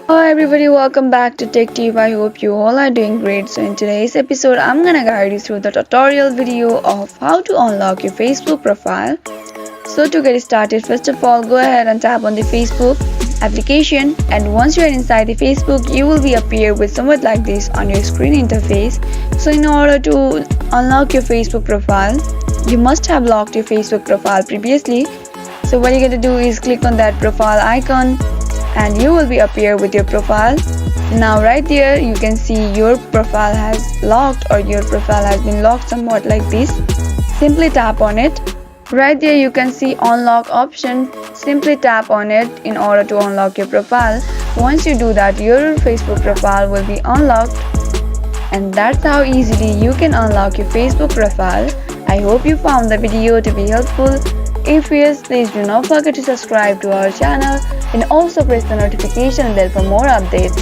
Hi everybody, welcome back to Tech Tube. I hope you all are doing great. So in today's episode, I'm gonna guide you through the tutorial video of how to unlock your Facebook profile. So to get started, first of all, go ahead and tap on the Facebook application, and once you are inside the Facebook, you will be appear with somewhat like this on your screen interface. So in order to unlock your Facebook profile, you must have locked your Facebook profile previously. So what you're gonna do is click on that profile icon and you will be appear with your profile. Now right there you can see your profile has locked or your profile has been locked somewhat like this. Simply tap on it. Right there you can see unlock option. Simply tap on it in order to unlock your profile. Once you do that, your Facebook profile will be unlocked, and that's how easily you can unlock your Facebook profile. I hope you found the video to be helpful. If yes, please do not forget to subscribe to our channel and also press the notification bell for more updates.